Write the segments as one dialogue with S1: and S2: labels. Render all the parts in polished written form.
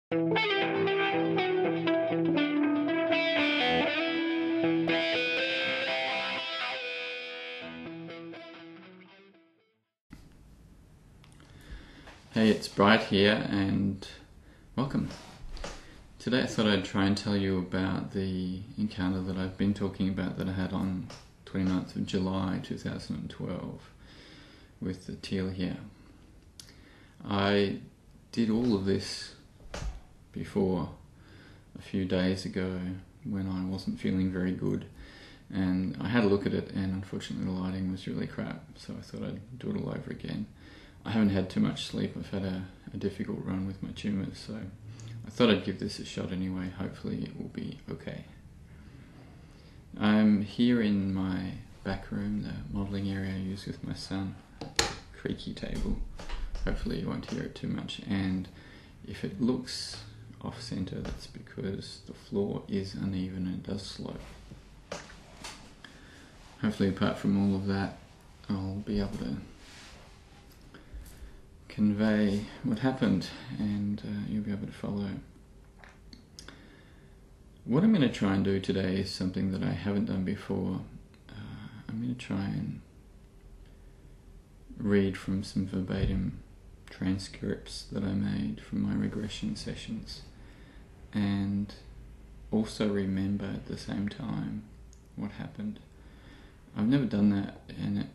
S1: Hey, it's Bright here and welcome. Today I thought I'd try and tell you about the encounter that I've been talking about that I had on 29th of July 2012 with the Teal'hia. I did all of this before a few days ago when I wasn't feeling very good, and I had a look at it and unfortunately the lighting was really crap, so I thought I'd do it all over again. I haven't had too much sleep. I've had a difficult run with my tumours, so I thought I'd give this a shot anyway. Hopefully it will be okay. I'm here in my back room, the modelling area I use with my son, creaky table. Hopefully you won't hear it too much, and if it looks off centre, that's because the floor is uneven and does slope. Hopefully apart from all of that, I'll be able to convey what happened and you'll be able to follow. What I'm going to try and do today is something that I haven't done before. I'm going to try and read from some verbatim transcripts that I made from my regression sessions and also remember at the same time what happened. I've never done that, and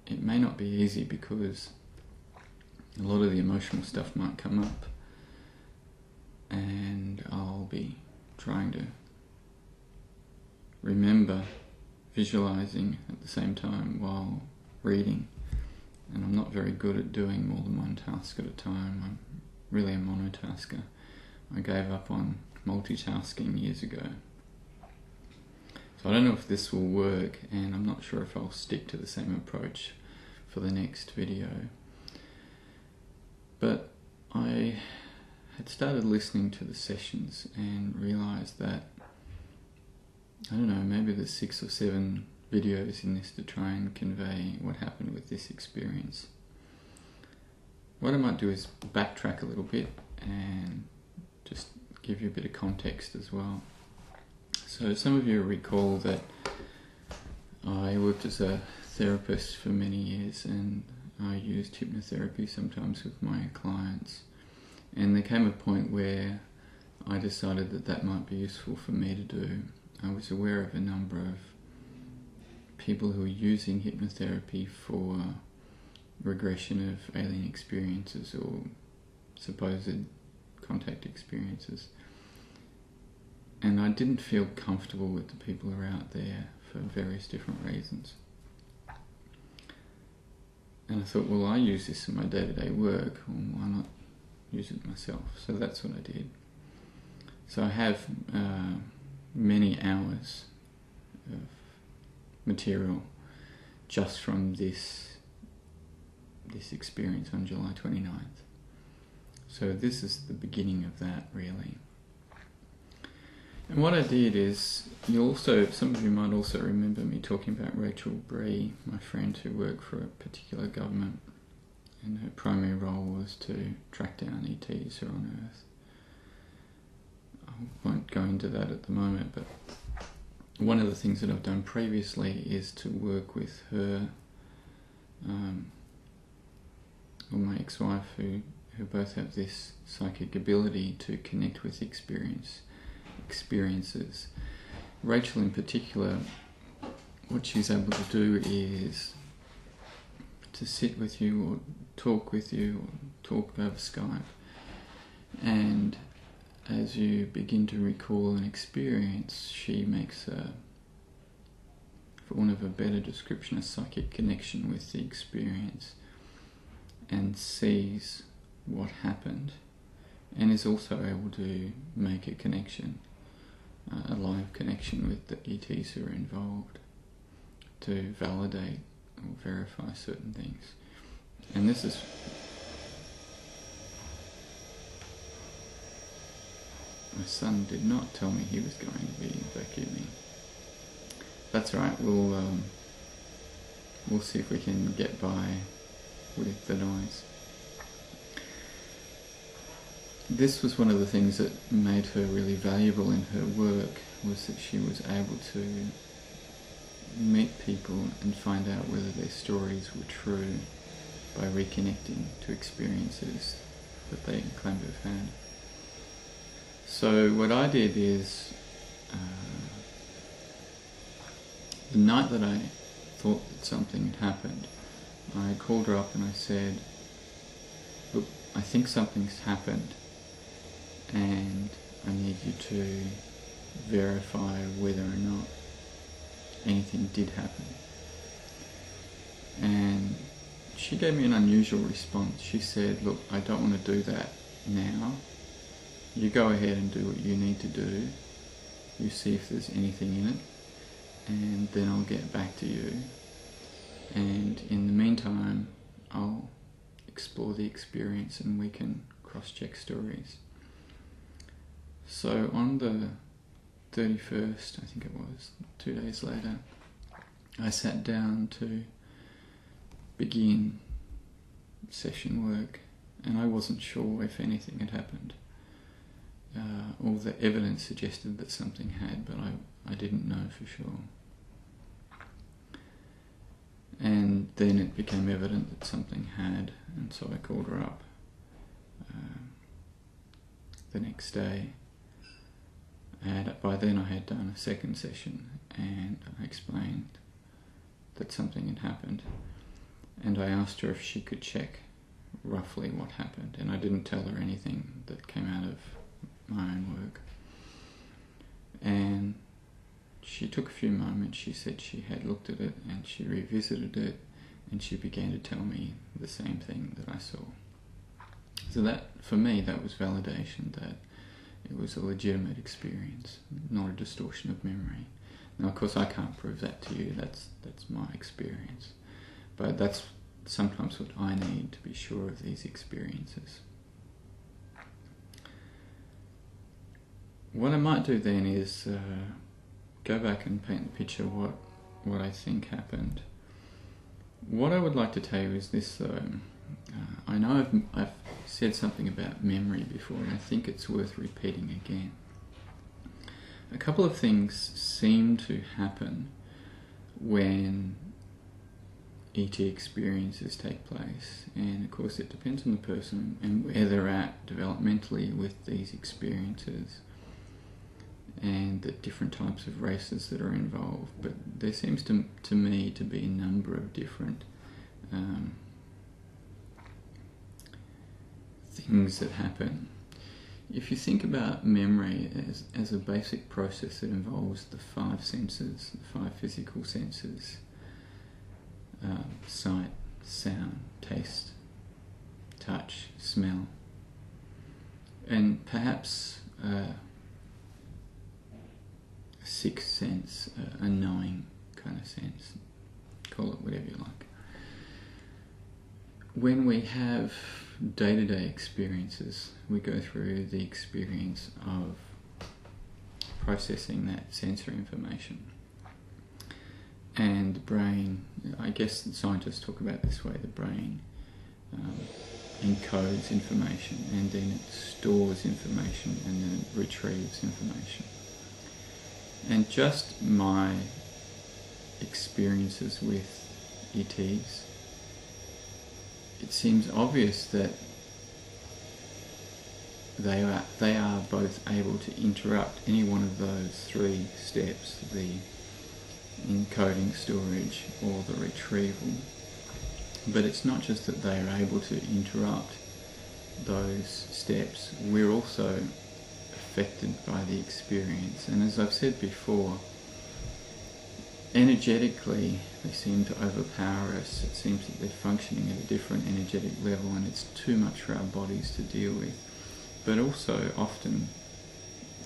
S1: it may not be easy because a lot of the emotional stuff might come up, and I'll be trying to remember visualizing at the same time while reading, and I'm not very good at doing more than one task at a time. I'm really a monotasker. I gave up on multitasking years ago. So I don't know if this will work, and I'm not sure if I'll stick to the same approach for the next video. But I had started listening to the sessions and realised that, I don't know, maybe there's 6 or 7 videos in this to try and convey what happened with this experience. What I might do is backtrack a little bit and just give you a bit of context as well. So some of you recall that I worked as a therapist for many years, and I used hypnotherapy sometimes with my clients, and there came a point where I decided that that might be useful for me to do. I was aware of a number of people who were using hypnotherapy for regression of alien experiences or supposed contact experiences, and I didn't feel comfortable with the people who are out there for various different reasons. And I thought, well, I use this in my day-to-day work, well, why not use it myself? So that's what I did. So I have many hours of material just from this experience on July 29th. So this is the beginning of that, really. And what I did is, some of you might also remember me talking about Rachel Bree, my friend who worked for a particular government, and her primary role was to track down ETs who are on Earth. I won't go into that at the moment, but one of the things that I've done previously is to work with her, or my ex-wife, who both have this psychic ability to connect with experiences. Rachel in particular, what she's able to do is to sit with you or talk with you or talk over Skype, and as you begin to recall an experience, she makes for want of a better description, a psychic connection with the experience and sees what happened, and is also able to make a connection, a live connection with the ETs who are involved, to validate or verify certain things. And this is my son did not tell me he was going to be vacuuming. That's right, we'll see if we can get by with the noise. this was one of the things that made her really valuable in her work, was that she was able to meet people and find out whether their stories were true by reconnecting to experiences that they claimed to have had. So what I did is, the night that I thought that something had happened, I called her up and I said, look, I think something's happened and I need you to verify whether or not anything did happen. And she gave me an unusual response. She said, look, I don't want to do that now. You go ahead and do what you need to do. You see if there's anything in it, and then I'll get back to you. And in the meantime, I'll explore the experience and we can cross-check stories. So on the 31st, I think it was, 2 days later, I sat down to begin session work, and I wasn't sure if anything had happened. All the evidence suggested that something had, but I didn't know for sure. And then it became evident that something had, and so I called her up the next day. And by then I had done a second session, and I explained that something had happened. And I asked her if she could check roughly what happened, and I didn't tell her anything that came out of my own work. And she took a few moments. She said she had looked at it and she revisited it, and she began to tell me the same thing that I saw. So that, for me, that was validation that it was a legitimate experience, not a distortion of memory. Now, of course, I can't prove that to you. That's my experience. But that's sometimes what I need to be sure of these experiences. What I might do then is go back and paint the picture what I think happened. What I would like to tell you is this, though. I know I've said something about memory before, and I think it's worth repeating again. A couple of things seem to happen when ET experiences take place, and of course it depends on the person and where they're at developmentally with these experiences and the different types of races that are involved. But there seems to me to be a number of different things that happen. If you think about memory as a basic process that involves the 5 senses, the 5 physical senses, sight, sound, taste, touch, smell, and perhaps a 6th sense, a knowing kind of sense, call it whatever you like. When we have day-to-day experiences, we go through the experience of processing that sensory information. And the brain, I guess scientists talk about it this way, the brain encodes information, and then it stores information, and then it retrieves information. And just my experiences with ETs, it seems obvious that they are both able to interrupt any one of those 3 steps, the encoding, storage, or the retrieval. But it's not just that they are able to interrupt those steps, we're also affected by the experience. And as I've said before, energetically they seem to overpower us. It seems that they're functioning at a different energetic level, and it's too much for our bodies to deal with. But also often,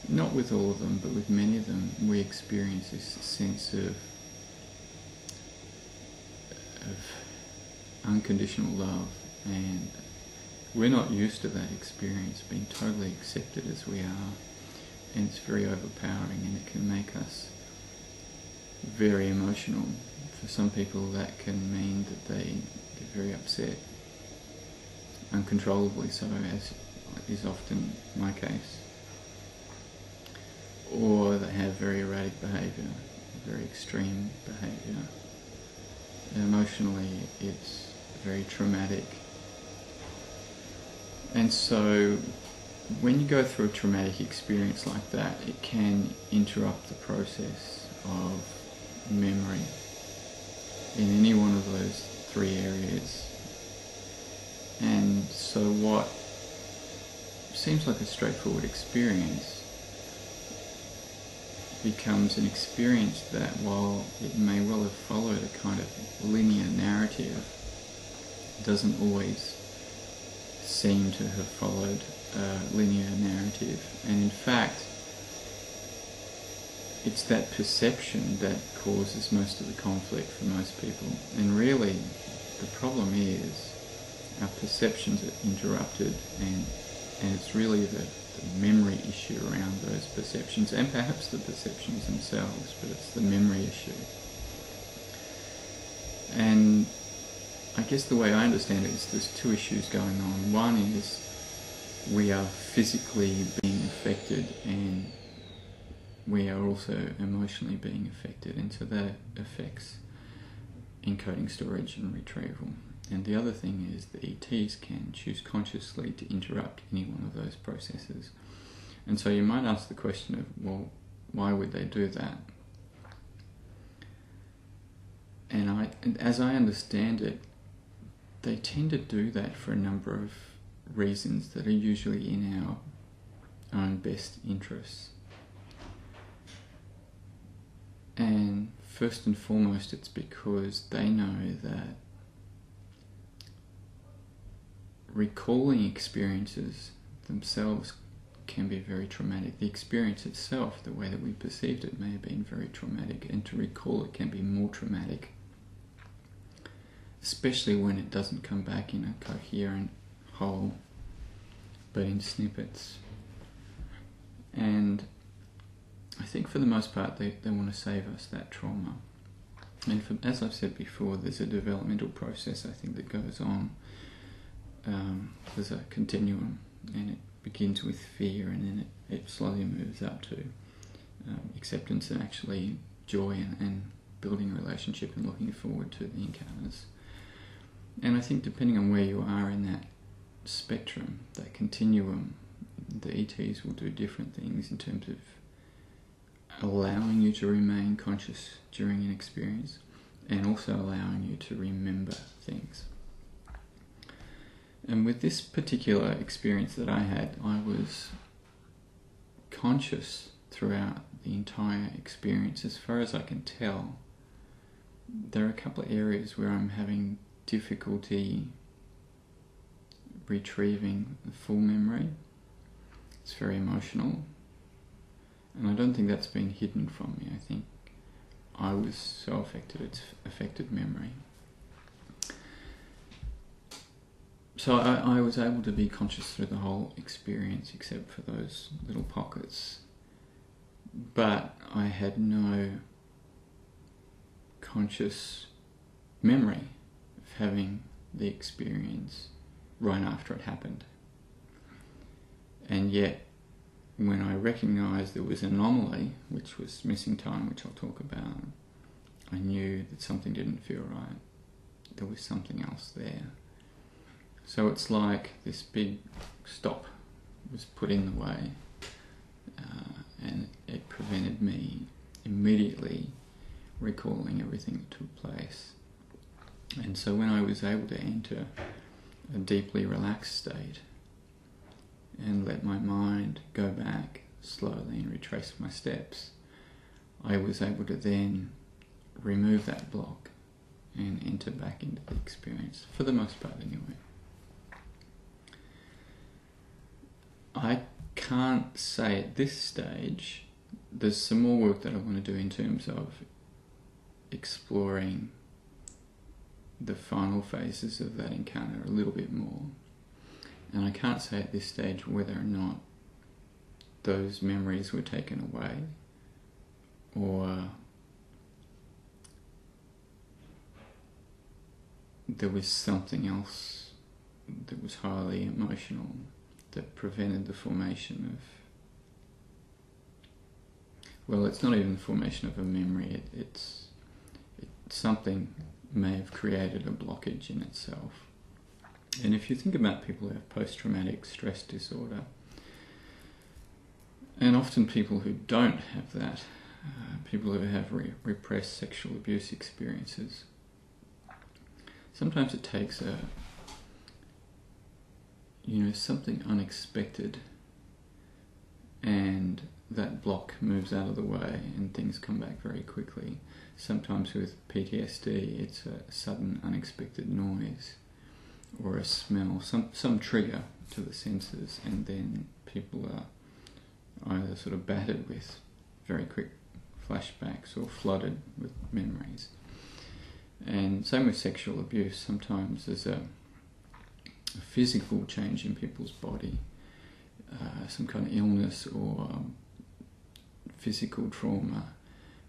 S1: not with all of them, but with many of them, we experience this sense of unconditional love, and we're not used to that experience, being totally accepted as we are, and it's very overpowering, and it can make us very emotional. For some people that can mean that they get very upset, uncontrollably so, as is often my case. Or they have very erratic behaviour, very extreme behaviour. Emotionally, it's very traumatic. And so when you go through a traumatic experience like that, it can interrupt the process of memory in any one of those three areas. And so what seems like a straightforward experience becomes an experience that, while it may well have followed a kind of linear narrative, doesn't always seem to have followed a linear narrative. And in fact, it's that perception that causes most of the conflict for most people. And really, the problem is our perceptions are interrupted, and it's really the memory issue around those perceptions, and perhaps the perceptions themselves, but it's the memory issue. And I guess the way I understand it is there's two issues going on. One is we are physically being affected, and we are also emotionally being affected, and so that affects encoding, storage and retrieval. And the other thing is the ETs can choose consciously to interrupt any one of those processes. And so you might ask the question of, well, why would they do that? And as I understand it, they tend to do that for a number of reasons that are usually in our own best interests. And first and foremost, it's because they know that recalling experiences themselves can be very traumatic. The experience itself, the way that we perceived it, may have been very traumatic, and to recall it can be more traumatic, especially when it doesn't come back in a coherent whole, but in snippets. And I think for the most part they want to save us that trauma. And as I've said before, there's a developmental process, I think, that goes on. There's a continuum, and it begins with fear, and then it slowly moves up to acceptance and actually joy and building a relationship and looking forward to the encounters. And I think depending on where you are in that spectrum, that continuum, the ETs will do different things in terms of allowing you to remain conscious during an experience, and also allowing you to remember things. And with this particular experience that I had, I was conscious throughout the entire experience. As far as I can tell, there are a couple of areas where I'm having difficulty retrieving the full memory. It's very emotional, and I don't think that's been hidden from me. I think I was so affected, it's affected memory. So I was able to be conscious through the whole experience except for those little pockets. But I had no conscious memory of having the experience right after it happened. And yet, when I recognised there was an anomaly, which was missing time, which I'll talk about, I knew that something didn't feel right. There was something else there. So it's like this big stop was put in the way, and it prevented me immediately recalling everything that took place. And so when I was able to enter a deeply relaxed state and let my mind go back slowly and retrace my steps, I was able to then remove that block and enter back into the experience, for the most part anyway. I can't say at this stage, there's some more work that I want to do in terms of exploring the final phases of that encounter a little bit more. And I can't say at this stage whether or not those memories were taken away, or there was something else that was highly emotional that prevented the formation of, well, it's not even the formation of a memory, it's something may have created a blockage in itself. And if you think about people who have post-traumatic stress disorder, and often people who don't have that, people who have repressed sexual abuse experiences, sometimes it takes something unexpected, and that block moves out of the way and things come back very quickly. Sometimes with PTSD, it's a sudden unexpected noise or a smell, some trigger to the senses, and then people are either sort of battered with very quick flashbacks or flooded with memories. And same with sexual abuse. Sometimes there's a physical change in people's body, some kind of illness or physical trauma,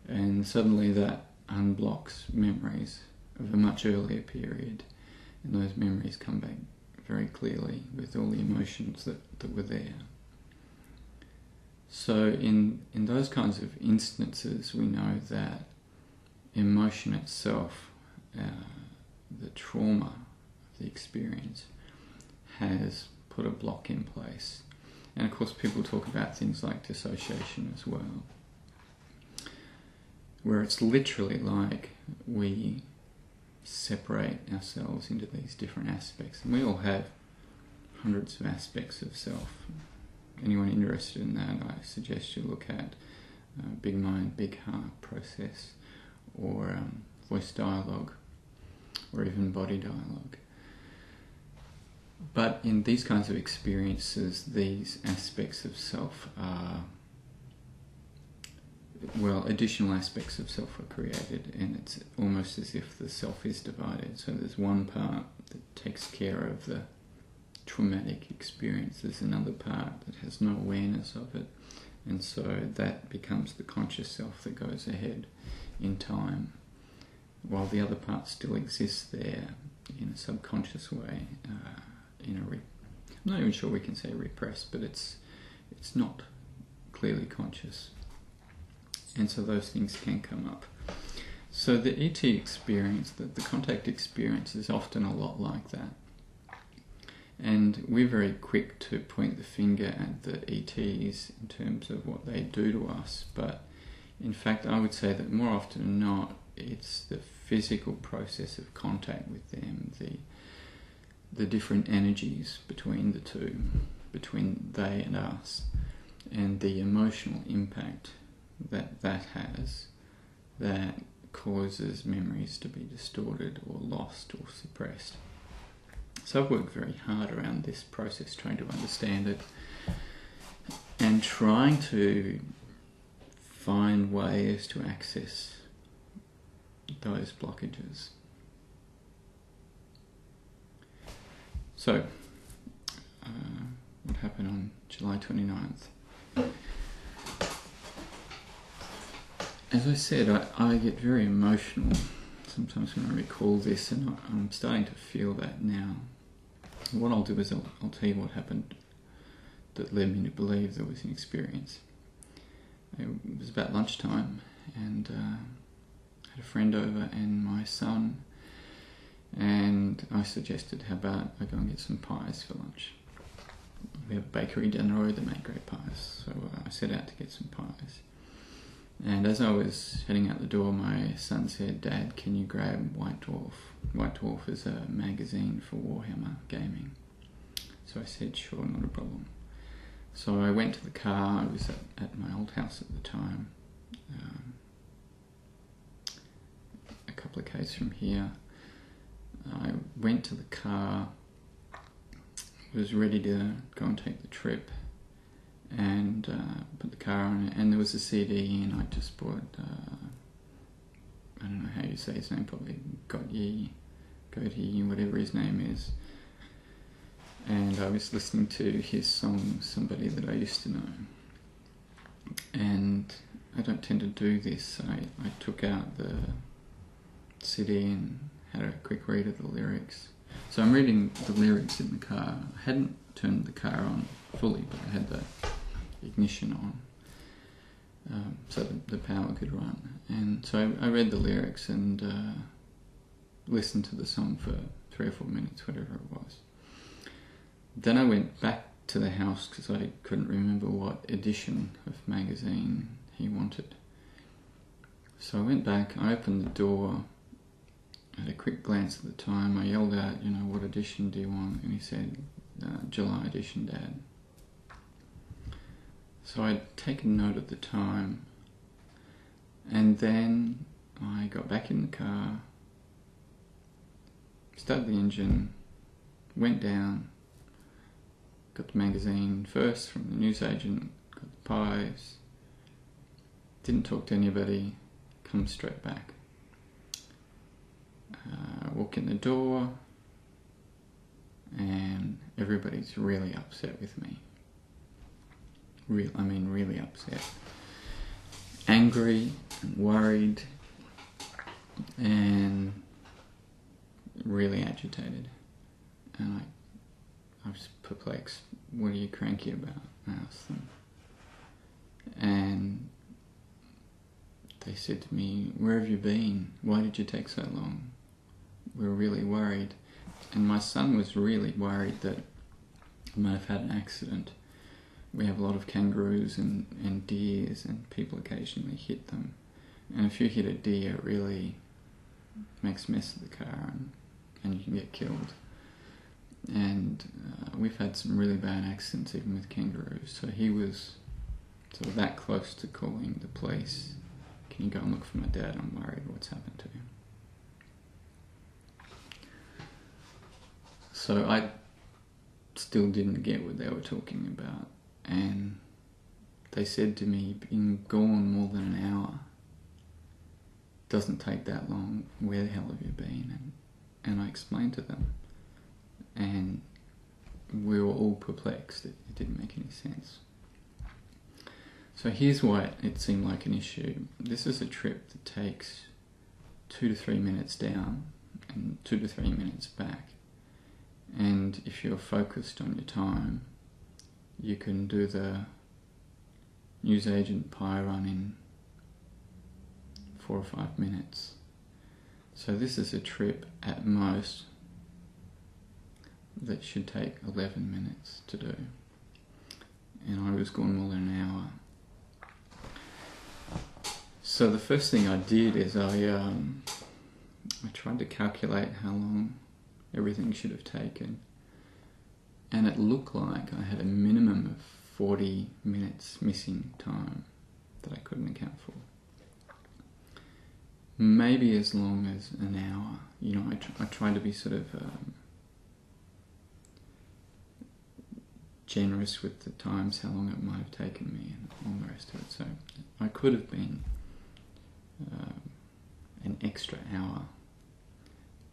S1: and suddenly that unblocks memories of a much earlier period, and those memories come back very clearly with all the emotions that were there. So in those kinds of instances, we know that emotion itself, the trauma of the experience, has put a block in place. And of course people talk about things like dissociation as well, where it's literally like we separate ourselves into these different aspects. And we all have hundreds of aspects of self. Anyone interested in that, I suggest you look at Big Mind, Big Heart process, or voice dialogue, or even body dialogue. But in these kinds of experiences, these aspects of self are, well, additional aspects of self are created, and it's almost as if the self is divided. So there's one part that takes care of the traumatic experience, there's another part that has no awareness of it, and so that becomes the conscious self that goes ahead in time, while the other part still exists there in a subconscious way, I'm not even sure we can say repressed, but it's not clearly conscious, and so those things can come up. So the ET experience, the contact experience, is often a lot like that. And we're very quick to point the finger at the ETs in terms of what they do to us, but in fact I would say that more often than not, it's the physical process of contact with them, the different energies between the two, between they and us, and the emotional impact that has, that causes memories to be distorted or lost or suppressed. So I've worked very hard around this process, trying to understand it and trying to find ways to access those blockages. So, what happened on July 29th? As I said, I get very emotional sometimes when I recall this, and I'm starting to feel that now. What I'll do is I'll tell you what happened that led me to believe there was an experience. It was about lunchtime, and I had a friend over and my son, and I suggested, how about I go and get some pies for lunch. We have a bakery down the road that make great pies, so I set out to get some pies. And as I was heading out the door, my son said, "Dad, can you grab White Dwarf?" White Dwarf is a magazine for Warhammer gaming. So I said, "Sure, not a problem." So I went to the car. I was at my old house at the time, a couple of k's from here. I went to the car, was ready to go and take the trip, and put the car on, and there was a CD, and I just bought, I don't know how you say his name, probably Gotti, whatever his name is, and I was listening to his song, Somebody That I Used to Know. And I don't tend to do this. I took out the CD and had a quick read of the lyrics. So I'm reading the lyrics in the car. I hadn't turned the car on fully, but I had the ignition on, so the power could run. And so I read the lyrics and listened to the song for 3 or 4 minutes, whatever it was. Then I went back to the house because I couldn't remember what edition of magazine he wanted. So I went back, I opened the door, had a quick glance at the time, I yelled out, what edition do you want? And he said, July edition, Dad. So I'd taken note of the time, and then I got back in the car, started the engine, went down, got the magazine first from the newsagent, got the pies, didn't talk to anybody, come straight back. Walk in the door, and everybody's really upset with me. Really upset. Angry and worried and really agitated. And I was perplexed. What are you cranky about? I asked them. And they said to me, where have you been? Why did you take so long? We were really worried. And my son was really worried that I might have had an accident. We have a lot of kangaroos and deers, and people occasionally hit them. And if you hit a deer, it really makes a mess of the car, and you can get killed. And we've had some really bad accidents even with kangaroos. So he was sort of that close to calling the police. Can you go and look for my dad? I'm worried what's happened to him. So I still didn't get what they were talking about. And they said to me, being gone more than an hour doesn't take that long. Where the hell have you been? And I explained to them. And we were all perplexed. It didn't make any sense. So here's why it seemed like an issue. This is a trip that takes 2 to 3 minutes down and 2 to 3 minutes back. And if you're focused on your time, you can do the newsagent pie run in 4 or 5 minutes. So this is a trip at most that should take 11 minutes to do. And I was gone more than an hour. So the first thing I did is I tried to calculate how long everything should have taken. And it looked like I had a minimum of 40 minutes missing time that I couldn't account for. Maybe as long as an hour. I tried to be sort of generous with the times, how long it might have taken me and all the rest of it. So I could have been an extra hour,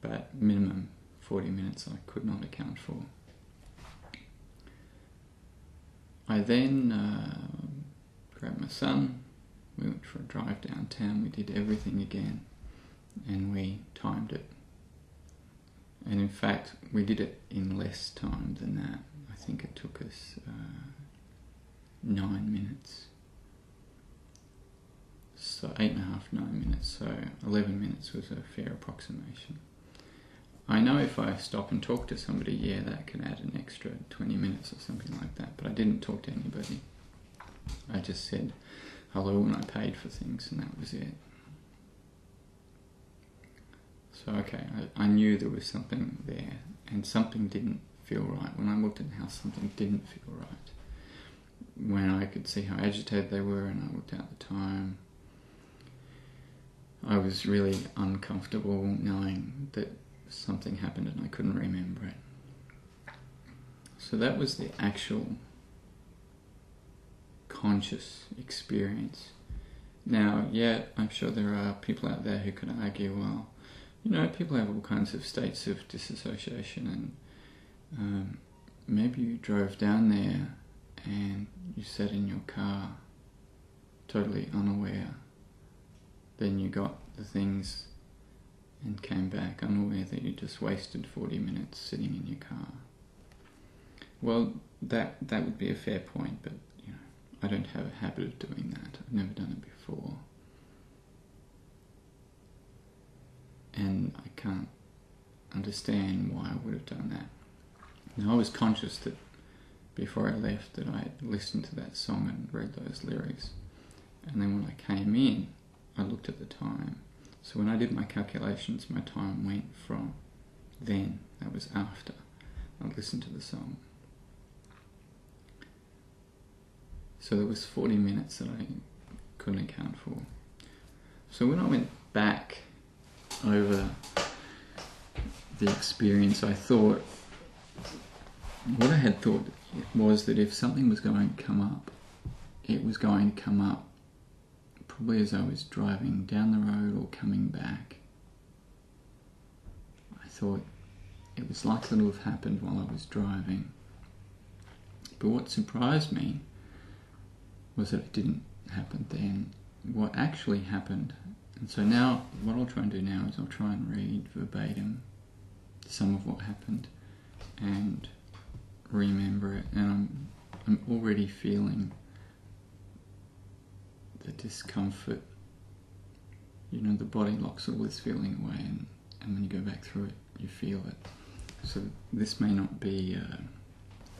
S1: but minimum 40 minutes I could not account for. I then grabbed my son, we went for a drive downtown, we did everything again, and we timed it. And in fact, we did it in less time than that. I think it took us 9 minutes. So 8.5, 9 minutes, so 11 minutes was a fair approximation. I know if I stop and talk to somebody, that can add an extra 20 minutes or something like that, but I didn't talk to anybody. I just said hello and I paid for things, and that was it. So okay, I knew there was something there, and something didn't feel right. When I looked at the house, something didn't feel right. When I could see how agitated they were and I looked out the time, I was really uncomfortable knowing that something happened and I couldn't remember it. So that was the actual conscious experience. Now, I'm sure there are people out there who can argue, well, people have all kinds of states of disassociation, and maybe you drove down there and you sat in your car totally unaware. Then you got the things and came back unaware that you just wasted 40 minutes sitting in your car. Well, that would be a fair point, but you know, I don't have a habit of doing that. I've never done it before. And I can't understand why I would have done that. Now, I was conscious that before I left that I had listened to that song and read those lyrics. And then when I came in, I looked at the time. So when I did my calculations, my time went from then, that was after I listened to the song. So there was 40 minutes that I couldn't account for. So when I went back over the experience, I thought, what I had thought was that if something was going to come up, it was going to come up probably as I was driving down the road or coming back. I thought it was likely to have happened while I was driving. But what surprised me was that it didn't happen then. What actually happened, and so now what I'll try and do now is I'll try and read verbatim some of what happened and remember it, and I'm already feeling the discomfort. You know, the body locks all this feeling away, and when you go back through it, you feel it. So this may not be,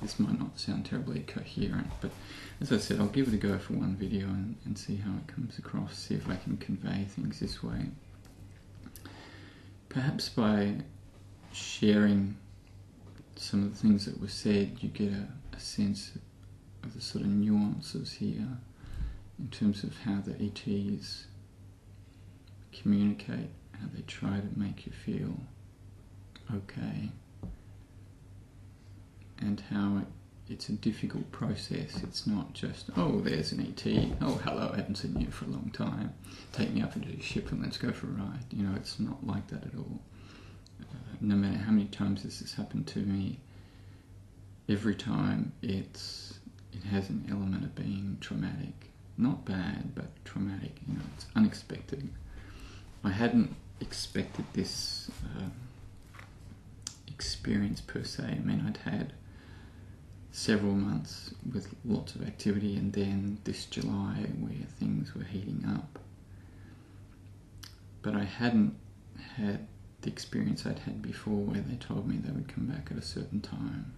S1: this might not sound terribly coherent, but as I said, I'll give it a go for one video and see how it comes across, see if I can convey things this way. Perhaps by sharing some of the things that were said, you get a sense of the sort of nuances here in terms of how the ETs communicate, how they try to make you feel okay, and how it's a difficult process. It's not just, oh, there's an ET, oh, hello, I haven't seen you for a long time, take me up into your ship and let's go for a ride. You know, it's not like that at all. No matter how many times this has happened to me, every time it has an element of being traumatic. Not bad, but traumatic. You know, it's unexpected. I hadn't expected this experience per se. I mean, I'd had several months with lots of activity, and then this July where things were heating up. But I hadn't had the experience I'd had before where they told me they would come back at a certain time.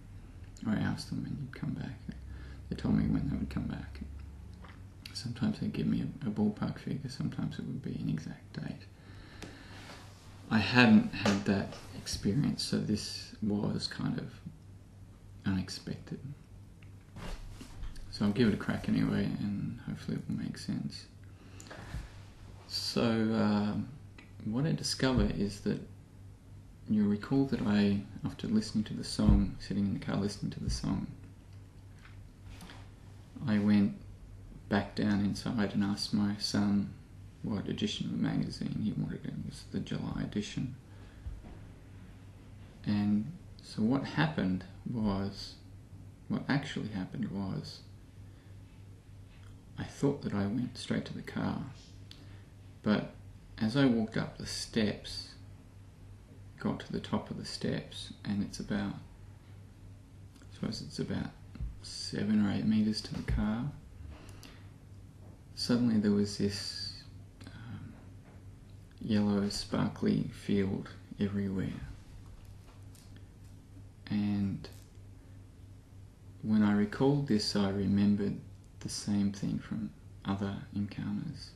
S1: I asked them when you'd come back. They told me when they would come back. Sometimes they'd give me a ballpark figure, sometimes it would be an exact date. I hadn't had that experience, so this was kind of unexpected. So I'll give it a crack anyway, and hopefully it will make sense. So what I discover is that you'll recall that I, after listening to the song, sitting in the car listening to the song, I went back down inside and asked my son what edition of the magazine he wanted. It was the July edition. And so what actually happened was, I thought that I went straight to the car, but as I walked up the steps, got to the top of the steps, and it's about 7 or 8 meters to the car, suddenly there was this yellow sparkly field everywhere. And when I recalled this, I remembered the same thing from other encounters.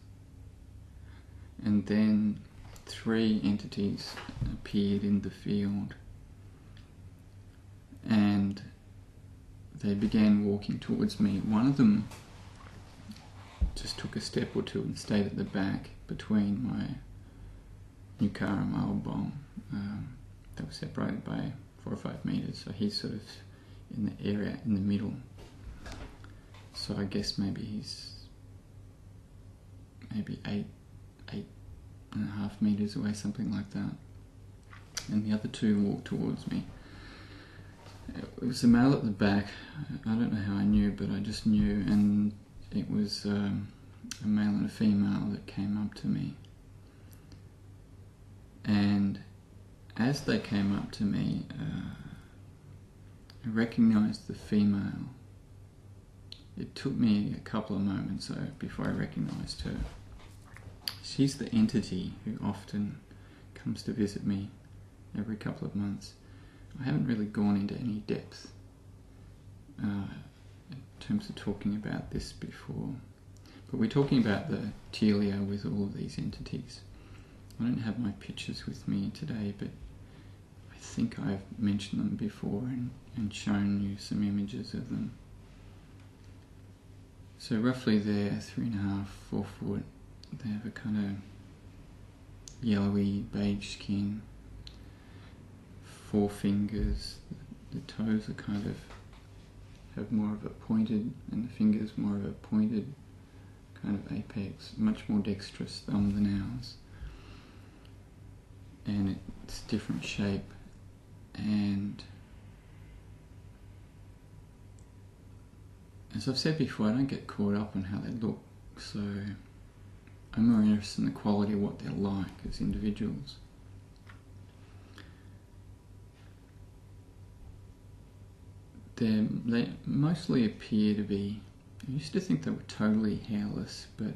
S1: And then 3 entities appeared in the field, and they began walking towards me. One of them just took a step or two and stayed at the back between my new car and my old bomb. They were separated by 4 or 5 meters, so he's sort of in the area in the middle. So I guess maybe he's eight and a half meters away, something like that. And the other 2 walked towards me. It was a male at the back. I don't know how I knew, but I just knew, and it was a male and a female that came up to me. And as they came up to me, I recognised the female. It took me a couple of moments though before I recognised her. She's the entity who often comes to visit me every couple of months. I haven't really gone into any depth in terms of talking about this before, but we're talking about the Teal'hia with all of these entities. I don't have my pictures with me today, but I think I've mentioned them before and shown you some images of them. So roughly they're 3.5, 4 foot. They have a kind of yellowy beige skin, 4 fingers. The toes are kind of have more of a pointed, and the fingers more of a pointed kind of apex, much more dexterous thumb than ours. And it's different shape, and as I've said before, I don't get caught up on how they look, so I'm more interested in the quality of what they're like as individuals. They mostly appear to be, I used to think they were totally hairless, but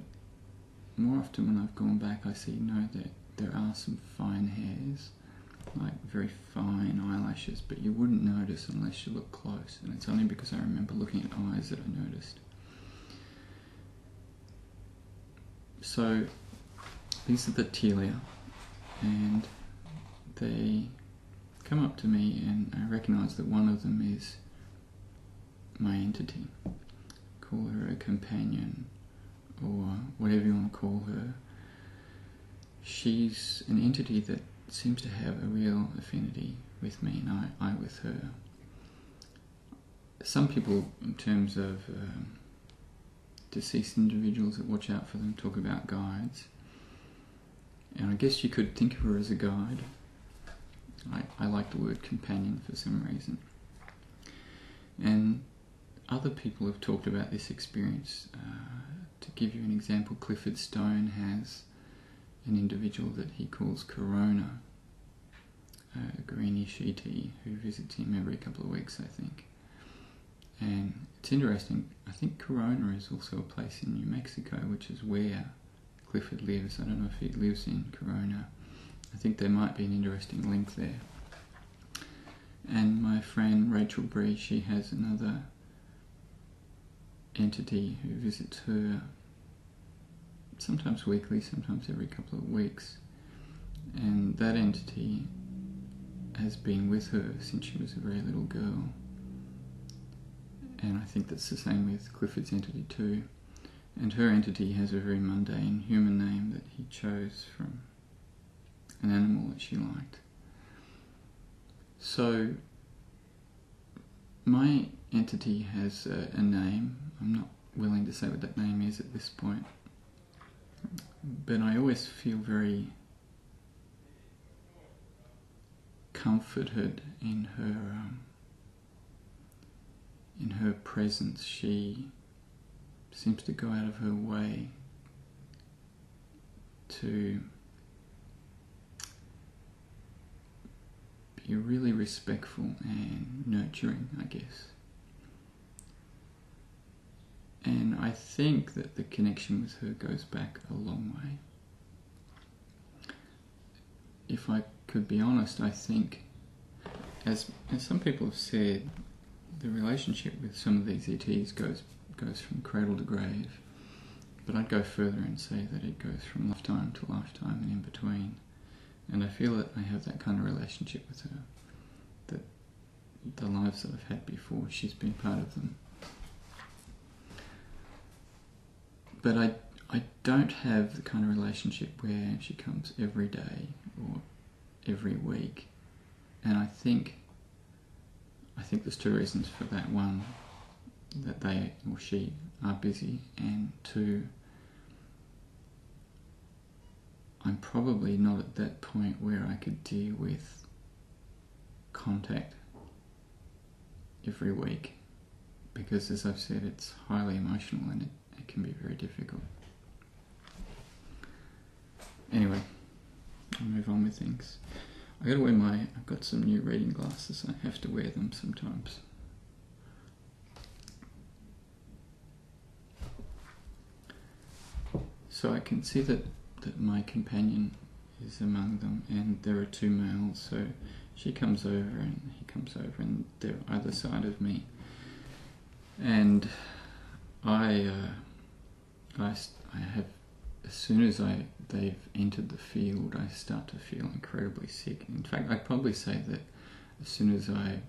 S1: more often when I've gone back I see that there are some fine hairs, like very fine eyelashes, but you wouldn't notice unless you look close, and it's only because I remember looking at eyes that I noticed. So these are the Teal'hia, and they come up to me and I recognise that one of them is my entity. Call her a companion or whatever you want to call her. She's an entity that seems to have a real affinity with me, and I with her. Some people, in terms of deceased individuals that watch out for them, talk about guides, and I guess you could think of her as a guide. I like the word companion for some reason. And other people have talked about this experience. To give you an example, Clifford Stone has an individual that he calls Corona, a greenish ET who visits him every couple of weeks, I think. And it's interesting, I think Corona is also a place in New Mexico, which is where Clifford lives. I don't know if he lives in Corona. I think there might be an interesting link there. And my friend Rachel Bree, she has another entity who visits her sometimes weekly, sometimes every couple of weeks, and that entity has been with her since she was a very little girl, and I think that's the same with Clifford's entity too. And her entity has a very mundane human name that he chose from an animal that she liked. So my entity has a name. I'm not willing to say what that name is at this point, but I always feel very comforted in her presence. She seems to go out of her way to be really respectful and nurturing, I guess. And I think that the connection with her goes back a long way. If I could be honest, I think, as some people have said, the relationship with some of these ETs goes from cradle to grave. But I'd go further and say that it goes from lifetime to lifetime and in between. And I feel that I have that kind of relationship with her, that the lives that I've had before, she's been part of them. But I don't have the kind of relationship where she comes every day or every week. And I think there's 2 reasons for that. One, that they or she are busy, and 2, I'm probably not at that point where I could deal with contact every week, because as I've said, it's highly emotional and it can be very difficult. Anyway, I'll move on with things. I've got some new reading glasses. I have to wear them sometimes. So I can see that my companion is among them, and there are two males. So she comes over and he comes over, and they're either side of me. And I have, as soon as they've entered the field, I start to feel incredibly sick. In fact, I'd probably say that as soon as I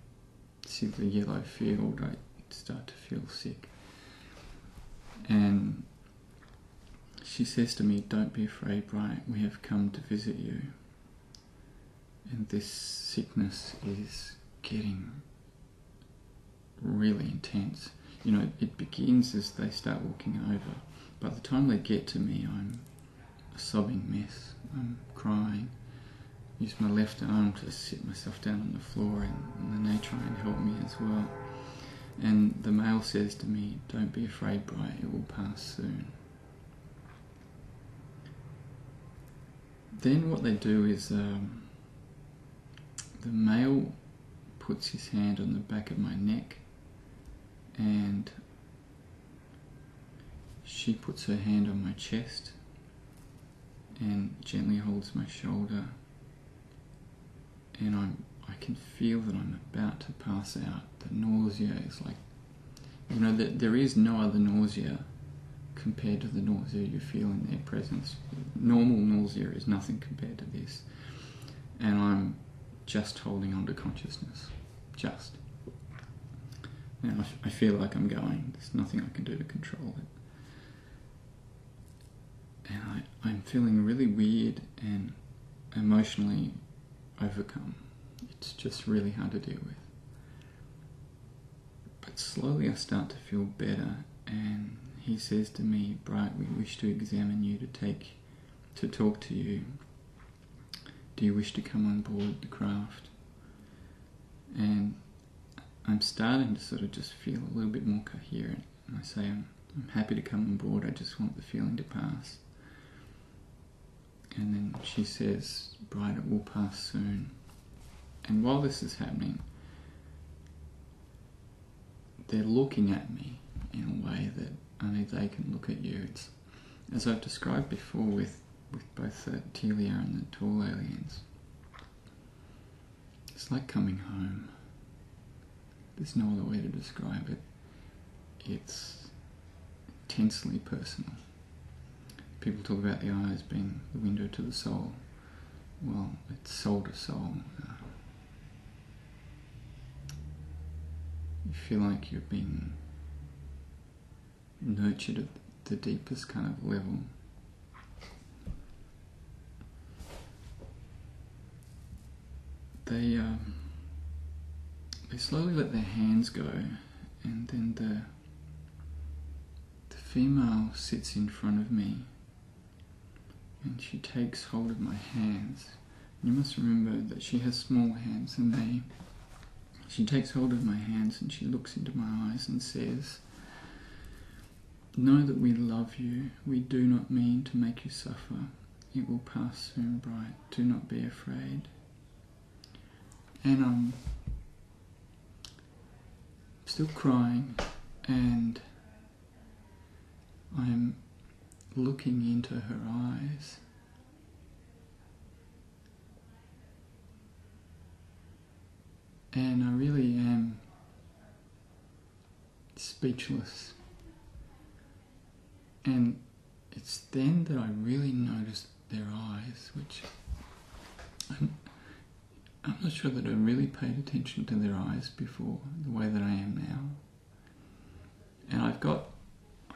S1: see the yellow field, I start to feel sick. And she says to me, "Don't be afraid, Bright, we have come to visit you. And this sickness is getting really intense." You know, it begins as they start walking over. By the time they get to me, I'm a sobbing mess. I'm crying. I use my left arm to sit myself down on the floor, and then they try and help me as well. And the male says to me, "Don't be afraid, Bright, it will pass soon." Then what they do is the male puts his hand on the back of my neck, and she puts her hand on my chest and gently holds my shoulder, and I can feel that I'm about to pass out. The nausea is like, you know, that there is no other nausea compared to the nausea you feel in their presence. Normal nausea is nothing compared to this, and I'm just holding on to consciousness, just. Now I feel like I'm going. There's nothing I can do to control it. And I'm feeling really weird and emotionally overcome. It's just really hard to deal with. But slowly I start to feel better, and he says to me, "Bright, we wish to examine you, to talk to you. Do you wish to come on board the craft?" And I'm starting to sort of just feel a little bit more coherent. And I say, I'm happy to come on board, I just want the feeling to pass. And then she says, "Bright, it will pass soon." And while this is happening, they're looking at me in a way that only they can look at you. It's, as I've described before with both the Teal'hia and the tall aliens, it's like coming home. There's no other way to describe it. It's intensely personal. People talk about the eyes being the window to the soul. Well, it's soul to soul. You feel like you're being nurtured at the deepest kind of level. They slowly let their hands go, and then the female sits in front of me, and she takes hold of my hands. You must remember that she has small hands, and she takes hold of my hands and she looks into my eyes and says, "Know that we love you. We do not mean to make you suffer. It will pass soon, Bright. Do not be afraid." And I'm still crying, and I'm looking into her eyes, and I really am speechless. And it's then that I really noticed their eyes, which I'm not sure that I really paid attention to their eyes before, the way that I am now. And I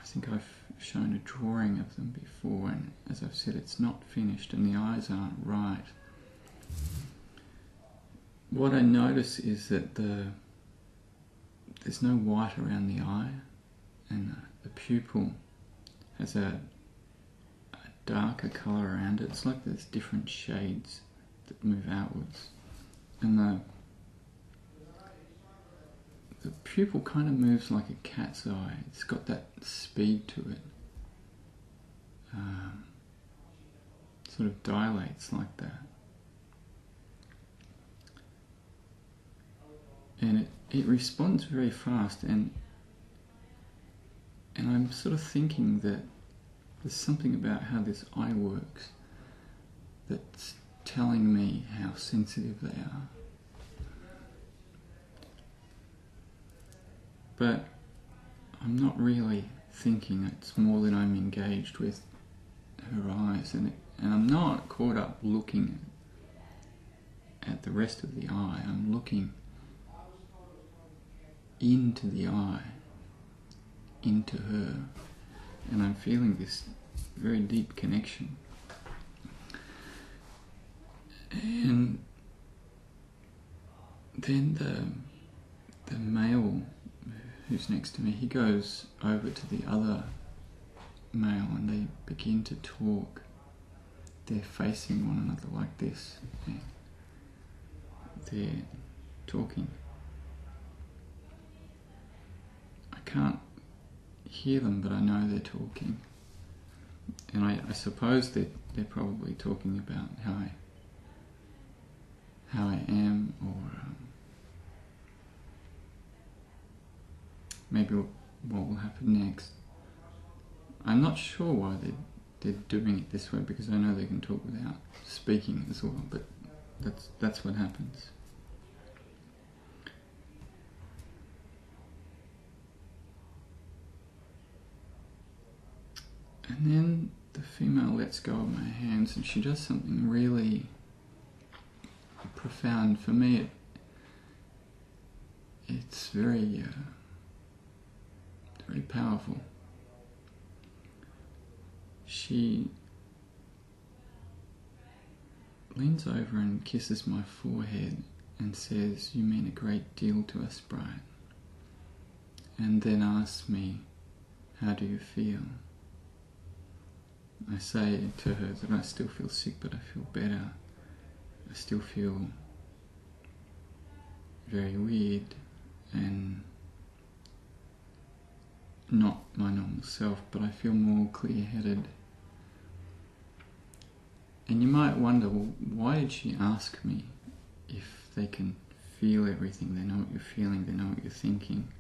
S1: think I've shown a drawing of them before, and as I've said, it's not finished and the eyes aren't right. What I notice is that there's no white around the eye, and the pupil has a darker colour around it. It's like there's different shades that move outwards. And the pupil kind of moves like a cat's eye. It's got that speed to it. Sort of dilates like that. And it responds very fast, and I'm sort of thinking that there's something about how this eye works that's telling me how sensitive they are. But I'm not really thinking, it's more that I'm engaged with her eyes, and I'm not caught up looking at the rest of the eye. I'm looking into the eye, into her, and I'm feeling this very deep connection. And then the male who's next to me, he goes over to the other male and they begin to talk. They're facing one another like this. They're talking. I can't hear them, but I know they're talking. And I suppose they're probably talking about how I am, or maybe what will happen next. I'm not sure why they're doing it this way, because I know they can talk without speaking as well, but that's what happens. And then the female lets go of my hands and she does something really profound. For me, it's very powerful. She leans over and kisses my forehead and says, "You mean a great deal to us, Brian." And then asks me, "How do you feel?" I say to her that I still feel sick, but I feel better. I still feel very weird and not my normal self, but I feel more clear-headed. And you might wonder, well, why did she ask me if they can feel everything? They know what you're feeling, they know what you're thinking.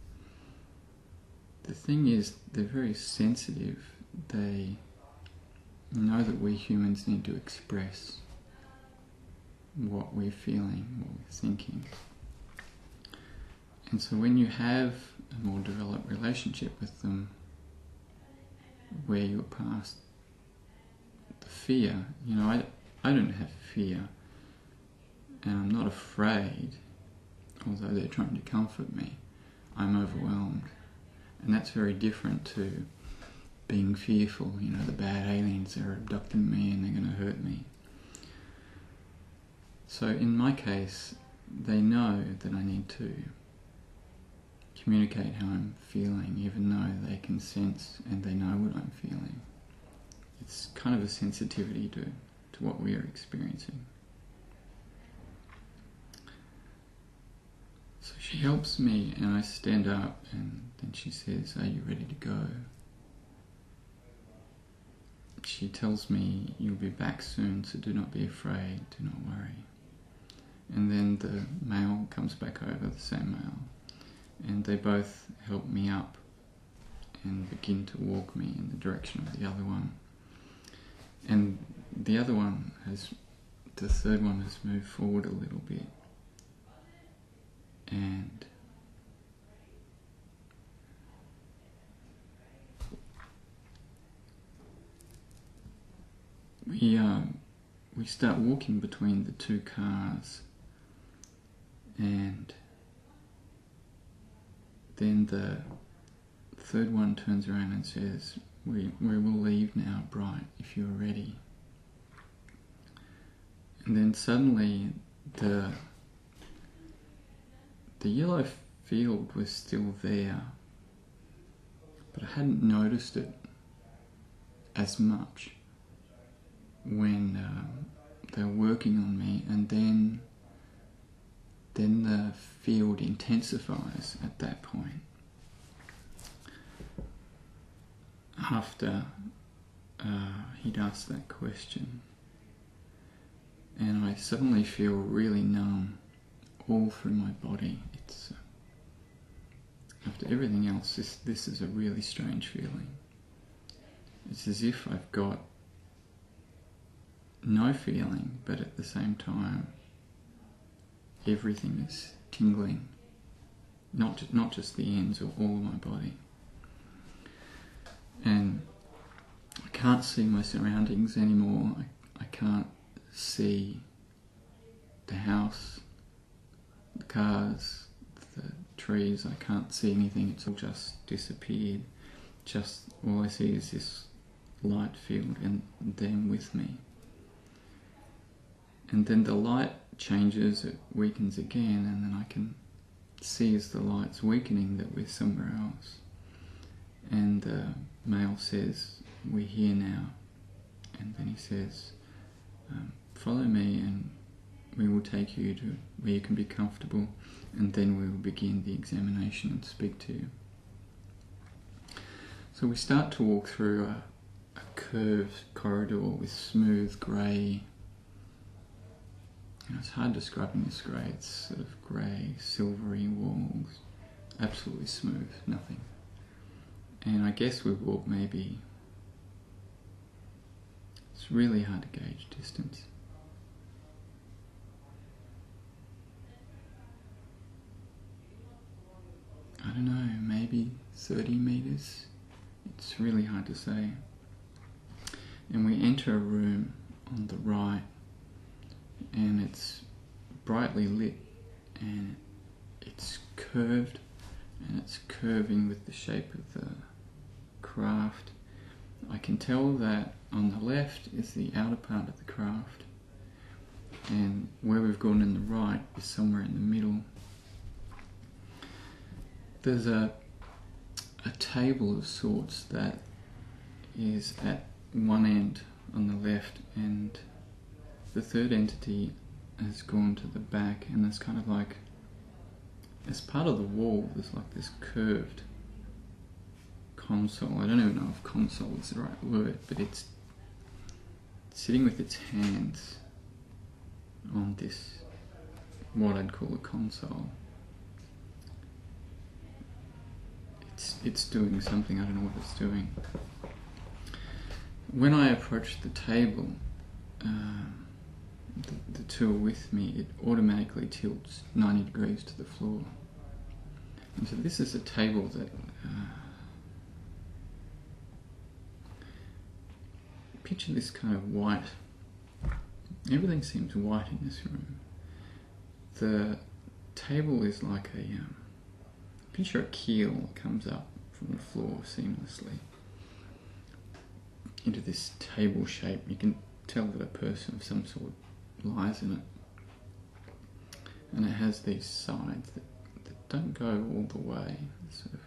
S1: The thing is, they're very sensitive. They know that we humans need to express what we're feeling, what we're thinking. And so when you have a more developed relationship with them, where you're past the fear, I don't have fear, and I'm not afraid, although they're trying to comfort me. I'm overwhelmed, and that's very different to being fearful, the bad aliens are abducting me and they're going to hurt me. So in my case, they know that I need to communicate how I'm feeling, even though they can sense and they know what I'm feeling. It's kind of a sensitivity to what we are experiencing. So she helps me and I stand up, and then she says, "Are you ready to go?" She tells me, "You'll be back soon, so do not be afraid, do not worry." And then the male comes back over, the same male, and they both help me up and begin to walk me in the direction of the other one. And the third one has moved forward a little bit. And we start walking between the two cars, and then the third one turns around and says, we will leave now, Bright, if you're ready." And then suddenly the yellow field was still there, but I hadn't noticed it as much when they were working on me, and then the field intensifies at that point. After he'd asked that question, and I suddenly feel really numb all through my body. It's after everything else, this is a really strange feeling. it's as if I've got no feeling, but at the same time everything is tingling, not just the ends or all of my body. And I can't see my surroundings anymore. I can't see the house, the cars, the trees. I can't see anything. It's all just disappeared. Just all I see is this light field and them with me. And then the light changes, it weakens again, and then I can see as the light's weakening that we're somewhere else. And the male says, "We're here now." And then he says, "Follow me and we will take you to where you can be comfortable, and then we will begin the examination and speak to you." So we start to walk through a curved corridor with smooth grey. It's hard describing this grey. It's sort of grey, silvery walls, absolutely smooth, nothing. And I guess we walk maybe, it's really hard to gauge distance. I don't know, maybe 30 meters. It's really hard to say. And we enter a room on the right, and it's brightly lit, and it's curved, and it's curving with the shape of the craft. I can tell that on the left is the outer part of the craft, and where we've gone in the right is somewhere in the middle. There's a table of sorts that is at one end on the left, and the third entity has gone to the back, and there's kind of like, as part of the wall, there's like this curved console. I don't even know if console is the right word, but it's sitting with its hands on this, what I'd call a console. It's doing something, I don't know what it's doing. When I approach the table, the tool with me, it automatically tilts 90 degrees to the floor. And so this is a table that picture this kind of white, everything seems white in this room. The table is like a picture a keel that comes up from the floor seamlessly into this table shape. You can tell that a person of some sort lies in it, and it has these sides that don't go all the way. They sort of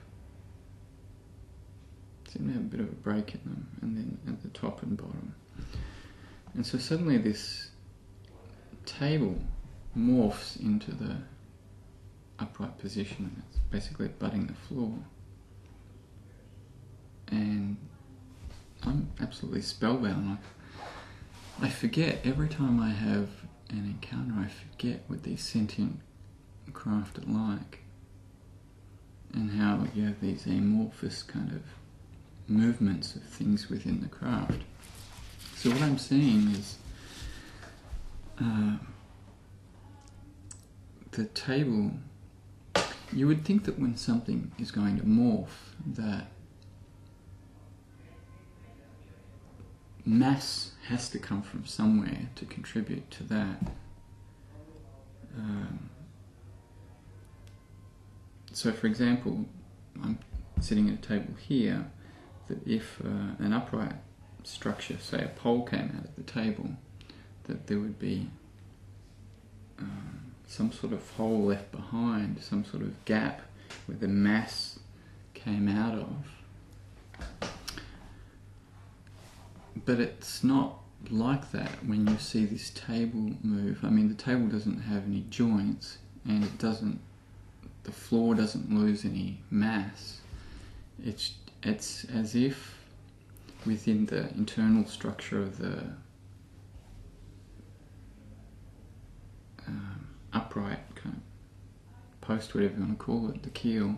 S1: seem to have a bit of a break in them, and then at the top and bottom. And so suddenly this table morphs into the upright position, and it's basically butting the floor. And I'm absolutely spellbound. I forget, every time I have an encounter, I forget what these sentient craft are like, and how you have these amorphous kind of movements of things within the craft. So what I'm seeing is the table. You would think that when something is going to morph, that mass has to come from somewhere to contribute to that. So for example, I'm sitting at a table here, that if an upright structure, say a pole, came out of the table, that there would be some sort of hole left behind, some sort of gap where the mass came out of. But it's not like that when you see this table move. I mean, the table doesn't have any joints, and the floor doesn't lose any mass. It's as if within the internal structure of the upright kind of post, whatever you want to call it, the keel,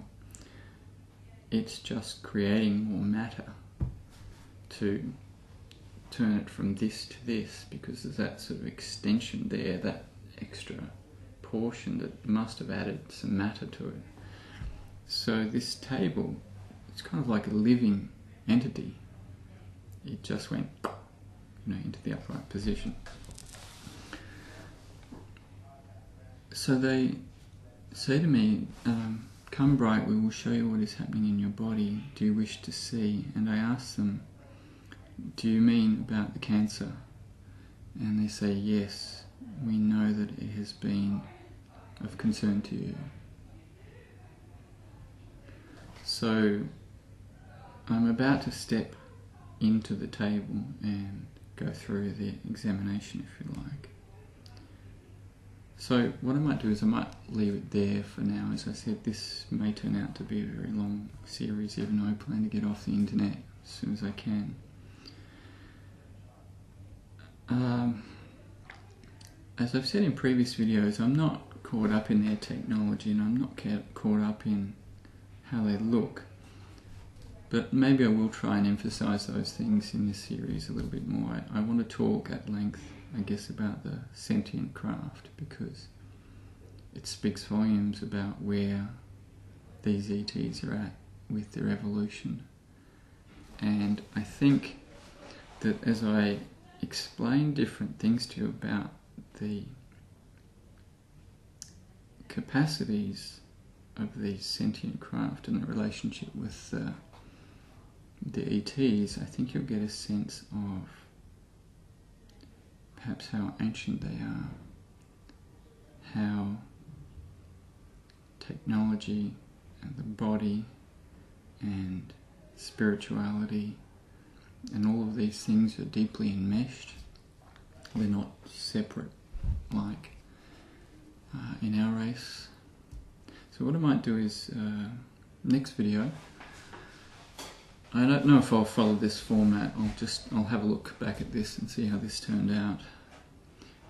S1: it's just creating more matter to turn it from this to this, because there's that sort of extension there, that extra portion that must have added some matter to it. So this table, it's kind of like a living entity. It just went, into the upright position. So they say to me, come bright, we will show you what is happening in your body. Do you wish to see? And I ask them, do you mean about the cancer? And they say, yes, we know that it has been of concern to you. So I'm about to step into the table and go through the examination, if you like. So what I might do is I might leave it there for now. As I said, this may turn out to be a very long series, even though I plan to get off the internet as soon as I can. As I've said in previous videos, I'm not caught up in their technology, and I'm not caught up in how they look. But maybe I will try and emphasise those things in this series a little bit more. I want to talk at length, I guess, about the sentient craft, because it speaks volumes about where these ETs are at with their evolution. And I think that as I explain different things to you about the capacities of these sentient craft and the relationship with the ETs, I think you'll get a sense of perhaps how ancient they are, how technology and the body and spirituality and all of these things are deeply enmeshed. They're not separate like in our race. So what I might do is, next video, I don't know if I'll follow this format. I'll have a look back at this and see how this turned out.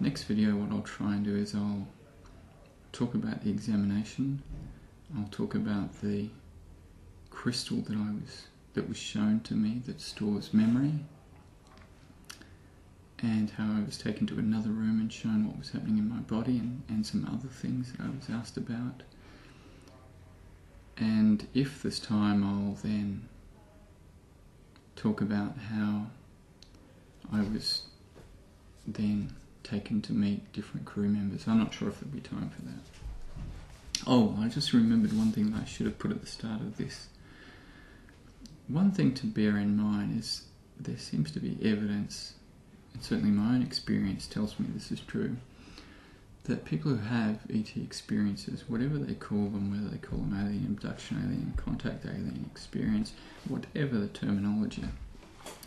S1: Next video, what I'll try and do is I'll talk about the examination. I'll talk about the crystal that was shown to me that stores memory, and how I was taken to another room and shown what was happening in my body, and some other things that I was asked about. And if there's time, I'll then talk about how I was then taken to meet different crew members. I'm not sure if there'll be time for that. Oh, I just remembered one thing that I should have put at the start of this. One thing to bear in mind is there seems to be evidence, and certainly my own experience tells me this is true, that people who have ET experiences, whatever they call them, whether they call them alien abduction, alien contact, alien experience, whatever the terminology,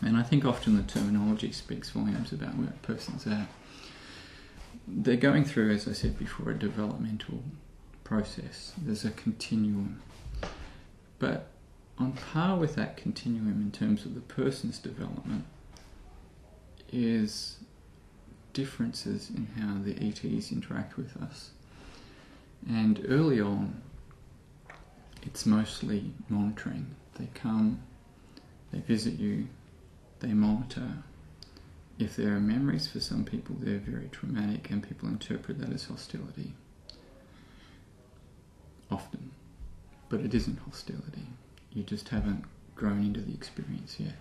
S1: and I think often the terminology speaks volumes about where a person's at, they're going through, as I said before, a developmental process. There's a continuum. But on par with that continuum in terms of the person's development is differences in how the ETs interact with us. And early on, it's mostly monitoring. They come, they visit you, they monitor. If there are memories, for some people they're very traumatic, and people interpret that as hostility. Often. But it isn't hostility. You just haven't grown into the experience yet.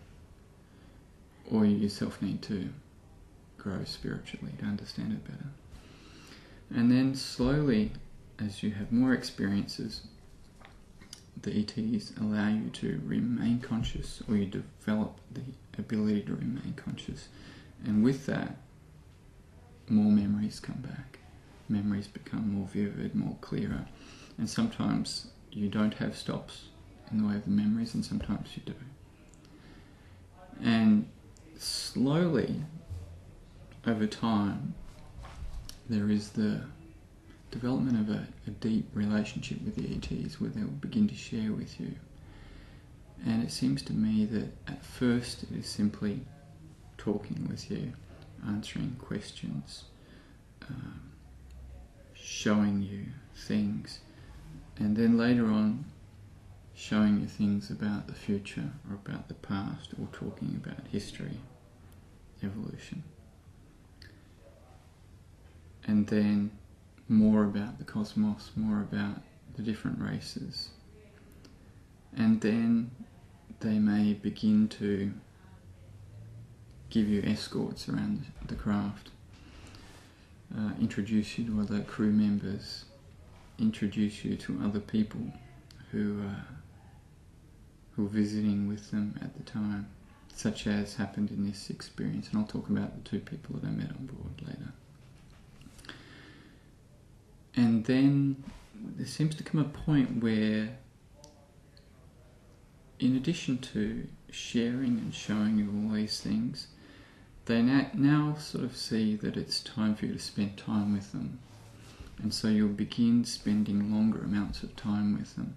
S1: Or you yourself need to grow spiritually to understand it better. And then slowly, as you have more experiences, the ETs allow you to remain conscious, or you develop the ability to remain conscious. And with that, more memories come back. Memories become more vivid, more clearer. And sometimes you don't have stops in the way of the memories, and sometimes you do. And slowly, over time, there is the development of a deep relationship with the ETs, where they'll begin to share with you. And it seems to me that at first it is simply talking with you, answering questions, showing you things, and then later on showing you things about the future or about the past, or talking about history, evolution. And then more about the cosmos, more about the different races. And then they may begin to give you escorts around the craft, introduce you to other crew members, introduce you to other people who were visiting with them at the time, such as happened in this experience. And I'll talk about the two people that I met on board later. And then there seems to come a point where, in addition to sharing and showing you all these things, they now sort of see that it's time for you to spend time with them. And so you'll begin spending longer amounts of time with them.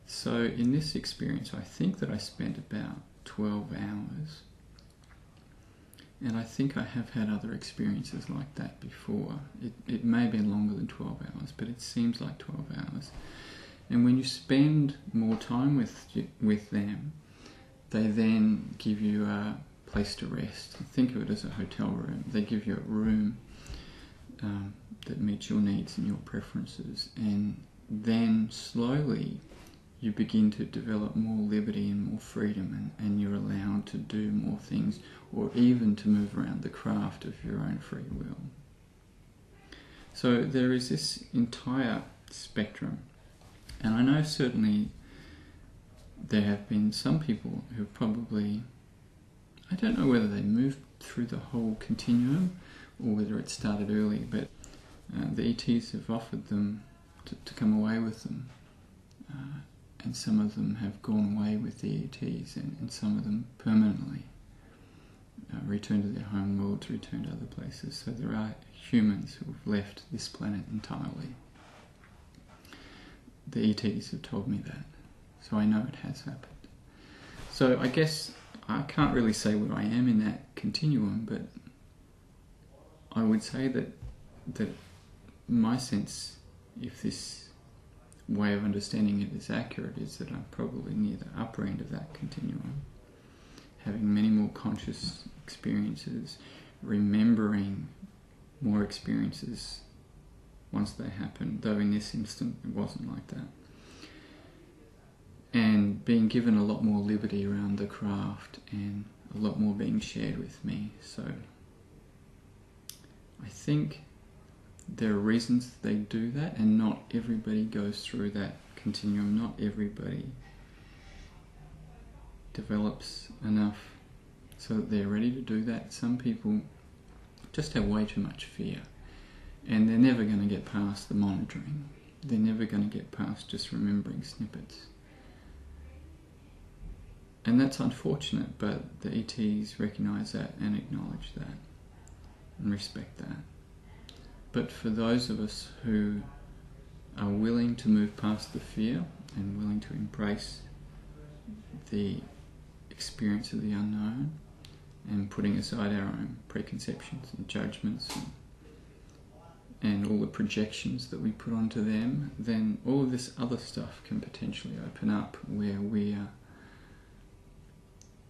S1: So in this experience, I think that I spent about 12 hours. And I think I have had other experiences like that before. It may have been longer than 12 hours, but it seems like 12 hours. And when you spend more time with them, they then give you a place to rest. Think of it as a hotel room. They give you a room that meets your needs and your preferences, and then slowly you begin to develop more liberty and more freedom, and you're allowed to do more things, or even to move around the craft of your own free will. So there is this entire spectrum, and I know certainly there have been some people who probably, I don't know whether they moved through the whole continuum or whether it started early, but the ETs have offered them to come away with them. And some of them have gone away with the ETs, and some of them permanently return to their home worlds, return to other places. So there are humans who have left this planet entirely. The ETs have told me that, so I know it has happened. So I guess I can't really say where I am in that continuum, but I would say that my sense, if this way of understanding it is accurate, is that I'm probably near the upper end of that continuum, having many more conscious experiences, remembering more experiences once they happen, though in this instant it wasn't like that, and being given a lot more liberty around the craft and a lot more being shared with me. So I think there are reasons they do that, and not everybody goes through that continuum. Not everybody develops enough so that they're ready to do that. Some people just have way too much fear, and they're never going to get past the monitoring. They're never going to get past just remembering snippets. And that's unfortunate, but the ETs recognise that and acknowledge that and respect that. But for those of us who are willing to move past the fear and willing to embrace the experience of the unknown, and putting aside our own preconceptions and judgments and all the projections that we put onto them, then all of this other stuff can potentially open up, where we are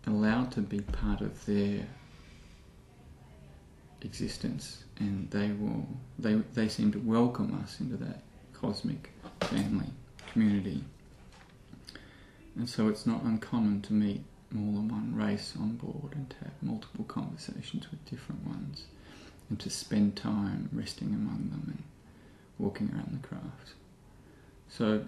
S1: allowed to be part of their existence, and they seem to welcome us into that cosmic family community. And so it's not uncommon to meet more than one race on board and to have multiple conversations with different ones, and to spend time resting among them and walking around the craft. So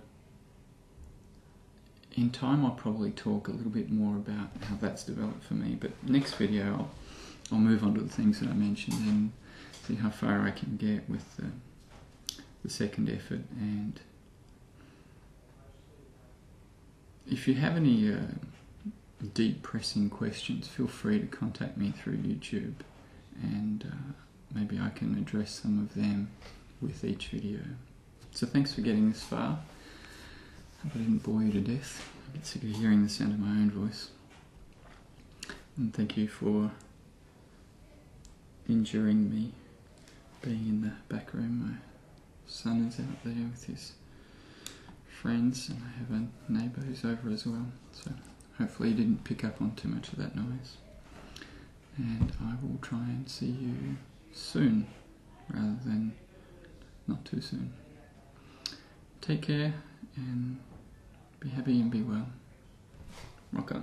S1: in time I'll probably talk a little bit more about how that's developed for me, but next video I'll move on to the things that I mentioned and see how far I can get with the second effort. And if you have any deep pressing questions, feel free to contact me through YouTube, and maybe I can address some of them with each video. So thanks for getting this far. Hope I didn't bore you to death. I get sick of hearing the sound of my own voice. And thank you for enduring me being in the back room. My son is out there with his friends, and I have a neighbour who's over as well, so hopefully you didn't pick up on too much of that noise. And I will try and see you soon, rather than not too soon. Take care, and be happy and be well. Rock on.